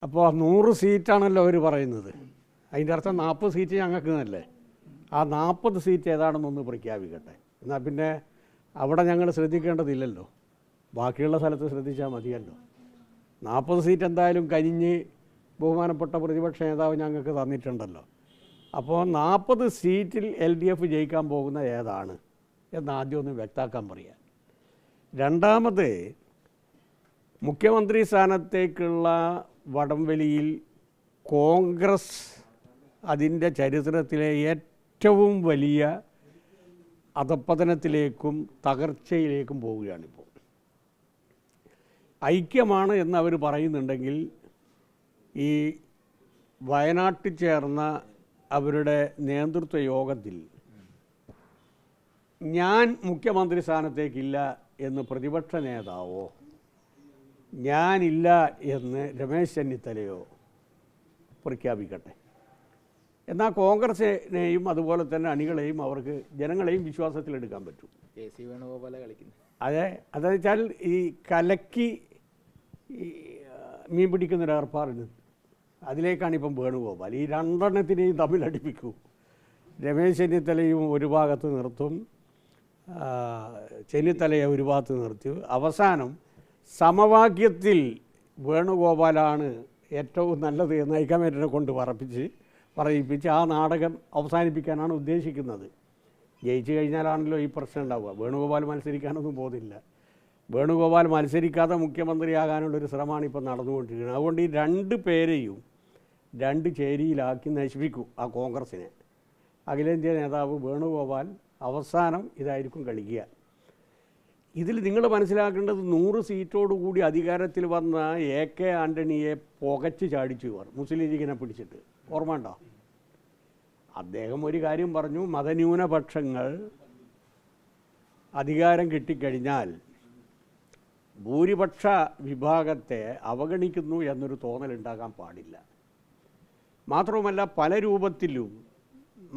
അപ്പോൾ 100 സീറ്റാണല്ലോ അവർ പറയുന്നത്. അതിൻ്റെ അർത്ഥം 40 സീറ്റ് ഞങ്ങൾക്ക് എന്നല്ലേ. ആ 40 സീറ്റ് ഏതാണെന്നൊന്ന് പ്രഖ്യാപിക്കട്ടെ. എന്നാൽ പിന്നെ അവിടെ ഞങ്ങൾ ശ്രദ്ധിക്കേണ്ടതില്ലല്ലോ, ബാക്കിയുള്ള സ്ഥലത്ത് ശ്രദ്ധിച്ചാൽ മതിയല്ലോ. 40 സീറ്റ് എന്തായാലും കനിഞ്ഞ് ബഹുമാനപ്പെട്ട പ്രതിപക്ഷ നേതാവ് ഞങ്ങൾക്ക് തന്നിട്ടുണ്ടല്ലോ. അപ്പോൾ 40 സീറ്റിൽ LDF ജയിക്കാൻ പോകുന്ന ഏതാണ് എന്ന് ആദ്യം ഒന്ന് വ്യക്തമാക്കാൻ പറയാം. രണ്ടാമത്, മുഖ്യമന്ത്രി സ്ഥാനത്തേക്കുള്ള വടംവലിയിൽ കോൺഗ്രസ് അതിൻ്റെ ചരിത്രത്തിലെ ഏറ്റവും വലിയ അധപ്പതനത്തിലേക്കും തകർച്ചയിലേക്കും പോവുകയാണിപ്പോൾ. ഐക്യമാണ് എന്ന് അവർ പറയുന്നുണ്ടെങ്കിൽ ഈ വയനാട്ടിൽ ചേർന്ന അവരുടെ നേതൃത്വ യോഗത്തിൽ ഞാൻ മുഖ്യമന്ത്രി സ്ഥാനത്തേക്കില്ല എന്ന് പ്രതിപക്ഷ നേതാവോ ഞാനില്ല എന്ന് രമേശ് ചെന്നിത്തലയോ പ്രഖ്യാപിക്കട്ടെ. എന്നാൽ കോൺഗ്രസിനെയും അതുപോലെ തന്നെ അണികളെയും അവർക്ക് ജനങ്ങളെയും വിശ്വാസത്തിലെടുക്കാൻ പറ്റും. വേണുഗോപാല കളിക്കുന്നു. അതെന്ന് വെച്ചാൽ ഈ കലക്കി മീൻ പിടിക്കുന്നൊരു ഏർപ്പാടുണ്ട്, അതിലേക്കാണ് ഇപ്പം വേണുഗോപാൽ. ഈ രണ്ടെണ്ണത്തിനെയും തമ്മിലടിപ്പിക്കൂ. രമേശ് ചെന്നിത്തലയും ഒരു ഭാഗത്ത് നിർത്തും, ചെന്നിത്തലയെ ഒരു ഭാഗത്ത് നിർത്തി, അവസാനം സമവാക്യത്തിൽ വേണുഗോപാലാണ് ഏറ്റവും നല്ലത് എന്ന് ഹൈക്കമാൻഡിനെ കൊണ്ട് പറയിപ്പിച്ച് ആ നാടകം അവസാനിപ്പിക്കാനാണ് ഉദ്ദേശിക്കുന്നത്. ജയിച്ചു കഴിഞ്ഞാലാണല്ലോ ഈ പ്രശ്നം ഉണ്ടാവുക. വേണുഗോപാൽ മത്സരിക്കാനൊന്നും പോകുന്നില്ല. വേണുഗോപാൽ മത്സരിക്കാതെ മുഖ്യമന്ത്രിയാകാനുള്ളൊരു ശ്രമമാണ് ഇപ്പം നടന്നുകൊണ്ടിരിക്കുന്നത്. അതുകൊണ്ട് ഈ രണ്ട് പേരെയും രണ്ട് ചേരിയിലാക്കി നശിപ്പിക്കും ആ കോൺഗ്രസിനെ. അഖിലേന്ത്യാ നേതാവ് വേണുഗോപാൽ അവസാനം ഇതായിരിക്കും കളിക്കുക. ഇതിൽ നിങ്ങൾ മനസ്സിലാക്കേണ്ടത് 100 സീറ്റോടുകൂടി അധികാരത്തിൽ വന്ന AK ആൻ്റണിയെ പുകച്ച് ചാടിച്ചു ഇവർ മുസ്ലിം ലീഗിനെ പിടിച്ചിട്ട്. ഓർമ്മ ഉണ്ടോ? അദ്ദേഹം ഒരു കാര്യം പറഞ്ഞു, മതന്യൂനപക്ഷങ്ങൾ അധികാരം കിട്ടിക്കഴിഞ്ഞാൽ ഭൂരിപക്ഷ വിഭാഗത്തെ അവഗണിക്കുന്നു എന്നൊരു തോന്നലുണ്ടാകാൻ പാടില്ല. മാത്രവുമല്ല, പല രൂപത്തിലും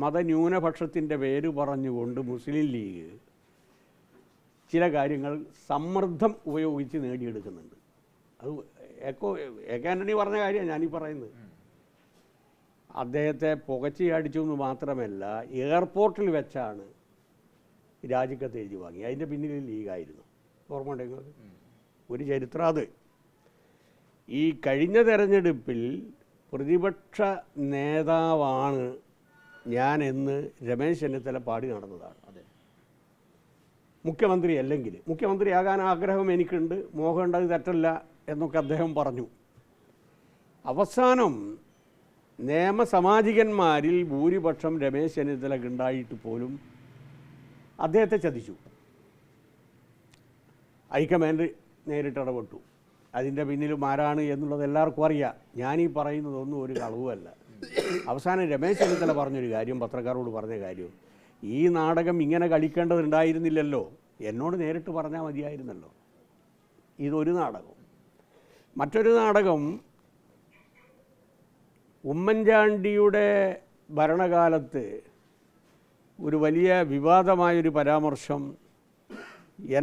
മതന്യൂനപക്ഷത്തിൻ്റെ പേര് പറഞ്ഞുകൊണ്ട് മുസ്ലിം ലീഗ് ചില കാര്യങ്ങൾ സമ്മർദ്ദം ഉപയോഗിച്ച് നേടിയെടുക്കുന്നുണ്ട്. അത് AK ആൻ്റണി പറഞ്ഞ കാര്യമാണ് ഞാനീ പറയുന്നത്. അദ്ദേഹത്തെ പുകച്ച് അടിച്ചു എന്ന് മാത്രമല്ല, എയർപോർട്ടിൽ വെച്ചാണ് രാജിക്കത്ത് എഴുതി വാങ്ങി. അതിൻ്റെ പിന്നിൽ ലീഗായിരുന്നു. ഓർമ്മ ഉണ്ടെങ്കിൽ ഒരു ചരിത്രം അത്. ഈ കഴിഞ്ഞ തെരഞ്ഞെടുപ്പിൽ പ്രതിപക്ഷ നേതാവാണ് ഞാൻ എന്ന് രമേശ് ചെന്നിത്തല പാടി നടന്നതാണ്. അതെ, മുഖ്യമന്ത്രി അല്ലെങ്കിൽ മുഖ്യമന്ത്രിയാകാൻ ആഗ്രഹം എനിക്കുണ്ട്, മോഹമുണ്ട്, അത് തെറ്റല്ല എന്നൊക്കെ അദ്ദേഹം പറഞ്ഞു. അവസാനം നിയമസാമാജികന്മാരിൽ ഭൂരിപക്ഷം രമേശ് ചെന്നിത്തലക്ക് ഉണ്ടായിട്ട് പോലും അദ്ദേഹത്തെ ചതിച്ചു. ഹൈക്കമാൻഡ് നേരിട്ട് ഇടപെട്ടു. അതിൻ്റെ പിന്നിലും ആരാണ് എന്നുള്ളത് എല്ലാവർക്കും അറിയാം. ഞാനീ പറയുന്നതൊന്നും ഒരു കളവുമല്ല. അവസാനം രമേശ് ചെന്നിത്തല പറഞ്ഞൊരു കാര്യം, പത്രക്കാരോട് പറഞ്ഞ കാര്യം, ഈ നാടകം ഇങ്ങനെ കളിക്കേണ്ടതുണ്ടായിരുന്നില്ലല്ലോ, എന്നോട് നേരിട്ട് പറഞ്ഞാൽ മതിയായിരുന്നല്ലോ. ഇതൊരു നാടകം. മറ്റൊരു നാടകം, ഉമ്മൻചാണ്ടിയുടെ ഭരണകാലത്ത് ഒരു വലിയ വിവാദമായൊരു പരാമർശം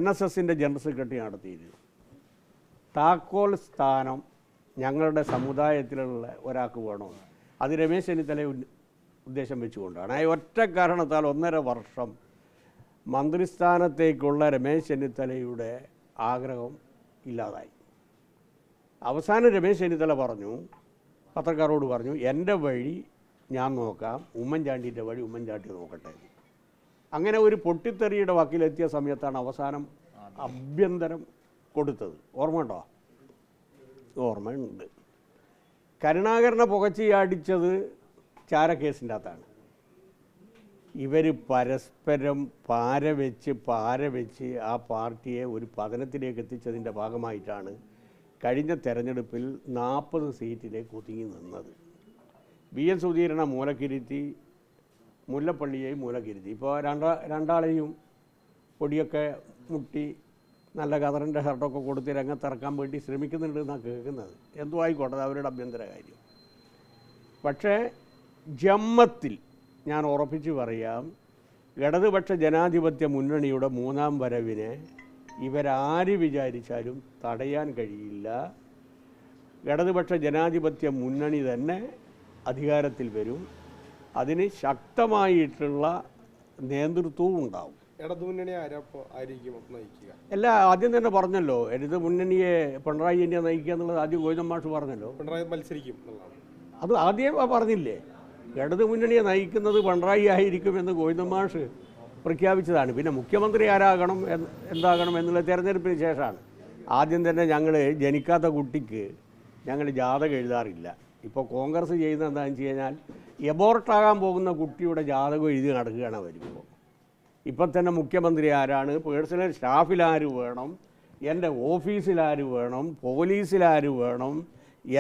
NSSൻ്റെ ജനറൽ സെക്രട്ടറി നടത്തിയിരുന്നു. താക്കോൽ സ്ഥാനം ഞങ്ങളുടെ സമുദായത്തിലുള്ള ഒരാൾക്ക് വേണമെന്ന്. അത് രമേശ് ചെന്നിത്തലയെ ഉദ്ദേശം വെച്ചുകൊണ്ടാണ്. ആ ഒറ്റ കാരണത്താൽ 1.5 വർഷം മന്ത്രിസ്ഥാനത്തേക്കുള്ള രമേശ് ചെന്നിത്തലയുടെ ആഗ്രഹം ഇല്ലാതായി. അവസാനം രമേശ് ചെന്നിത്തല പറഞ്ഞു, പത്രക്കാരോട് പറഞ്ഞു, എൻ്റെ വഴി ഞാൻ നോക്കാം, ഉമ്മൻചാണ്ടിൻ്റെ വഴി ഉമ്മൻചാണ്ടി നോക്കട്ടെ. അങ്ങനെ ഒരു പൊട്ടിത്തെറിയുടെ വക്കിലെത്തിയ സമയത്താണ് അവസാനം ആഭ്യന്തരം കൊടുത്തത്. ഓർമ്മയുണ്ടോ? ഓർമ്മയുണ്ട്. കരുണാകരനെ പുകച്ചിയാടിച്ചത് ചാരക്കേസിൻ്റെ അകത്താണ്. ഇവർ പരസ്പരം പാര വെച്ച് ആ പാർട്ടിയെ ഒരു പതനത്തിലേക്ക് എത്തിച്ചതിൻ്റെ ഭാഗമായിട്ടാണ് കഴിഞ്ഞ തെരഞ്ഞെടുപ്പിൽ 40 സീറ്റിലേക്ക് ഒതുങ്ങി നിന്നത്. BN സുധീരനെ മൂലക്കിരുത്തി, മുല്ലപ്പള്ളിയെയും മൂലക്കിരുത്തി. ഇപ്പോൾ രണ്ടാളെയും പൊടിയൊക്കെ മുട്ടി നല്ല കതറിൻ്റെ ഷർട്ടൊക്കെ കൊടുത്ത് രംഗത്തിറക്കാൻ വേണ്ടി ശ്രമിക്കുന്നുണ്ട് എന്നാണ് കേൾക്കുന്നത്. എന്തോ ആയിക്കോട്ടെ, അവരുടെ അഭ്യന്തര കാര്യം. പക്ഷേ ജമ്മത്തിൽ ഞാൻ ഉറപ്പിച്ച് പറയാം, ഇടതുപക്ഷ ജനാധിപത്യ മുന്നണിയുടെ 3ാം വരവിനെ ഇവരാര് വിചാരിച്ചാലും തടയാൻ കഴിയില്ല. ഇടതുപക്ഷ ജനാധിപത്യ മുന്നണി തന്നെ അധികാരത്തിൽ വരും. അതിന് ശക്തമായിട്ടുള്ള നേതൃത്വവും ഉണ്ടാവും. ഇടതുമുന്നണി ആയിരിക്കും നയിക്കുക? അല്ല, ആദ്യം തന്നെ പറഞ്ഞല്ലോ, ഇടത് മുന്നണിയെ പിണറായി തന്നെ നയിക്കുക എന്നുള്ളത് ആദ്യം ഗോവിന്ദൻ മാഷ് പറഞ്ഞല്ലോ. പിണറായി മത്സരിക്കും എന്നുള്ളതാണ്. അത് ആദ്യം പറഞ്ഞില്ലേ, ഇടത് മുന്നണിയെ നയിക്കുന്നത് പിണറായി ആയിരിക്കുമെന്ന് ഗോവിന്ദൻ മാഷ് പ്രഖ്യാപിച്ചതാണ്. പിന്നെ മുഖ്യമന്ത്രി ആരാകണം എന്താകണം എന്നുള്ള തെരഞ്ഞെടുപ്പിന് ശേഷമാണ്. ആദ്യം തന്നെ ഞങ്ങൾ ജനിക്കാത്ത കുട്ടിക്ക് ഞങ്ങൾ ജാതകം എഴുതാറില്ല. ഇപ്പോൾ കോൺഗ്രസ് ചെയ്യുന്നത് എന്താണെന്ന് വെച്ച് കഴിഞ്ഞാൽ എബോർട്ടാകാൻ പോകുന്ന കുട്ടിയുടെ ജാതകം എഴുതി നടക്കുകയാണ് അവരിപ്പോൾ. ഇപ്പം തന്നെ മുഖ്യമന്ത്രി ആരാണ്, പേഴ്സണൽ സ്റ്റാഫിലാര് വേണം, എൻ്റെ ഓഫീസിലാര് വേണം, പോലീസിലാര് വേണം,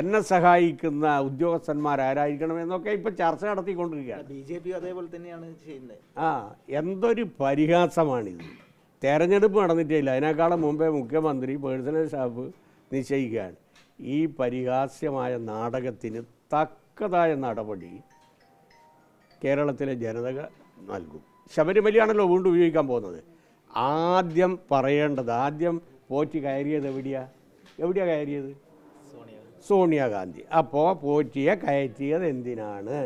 എന്നെ സഹായിക്കുന്ന ഉദ്യോഗസ്ഥന്മാരായിരിക്കണം എന്നൊക്കെ ഇപ്പം ചർച്ച നടത്തിക്കൊണ്ടിരിക്കുകയാണ്. BJP അതേപോലെ തന്നെയാണ് ചെയ്യുന്നത്. എന്തൊരു പരിഹാസമാണിത്. തെരഞ്ഞെടുപ്പ് നടന്നിട്ടില്ല, അതിനേക്കാളും മുമ്പേ മുഖ്യമന്ത്രി പേഴ്സണൽ സ്റ്റാഫ് നിശ്ചയിക്കുകയാണ്. ഈ പരിഹാസ്യമായ നാടകത്തിന് തക്കതായ നടപടി കേരളത്തിലെ ജനത നൽകും. ശബരിമലയാണല്ലോ വീണ്ടും ഉപയോഗിക്കാൻ പോകുന്നത്. ആദ്യം പറയേണ്ടത്, ആദ്യം പോറ്റി കയറിയത് എവിടെയാ കയറിയത്? സോണിയാഗാന്ധി. അപ്പോൾ പോറ്റിയെ കയറ്റിയത് എന്തിനാണ്?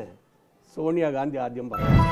സോണിയാഗാന്ധി ആദ്യം പറഞ്ഞു.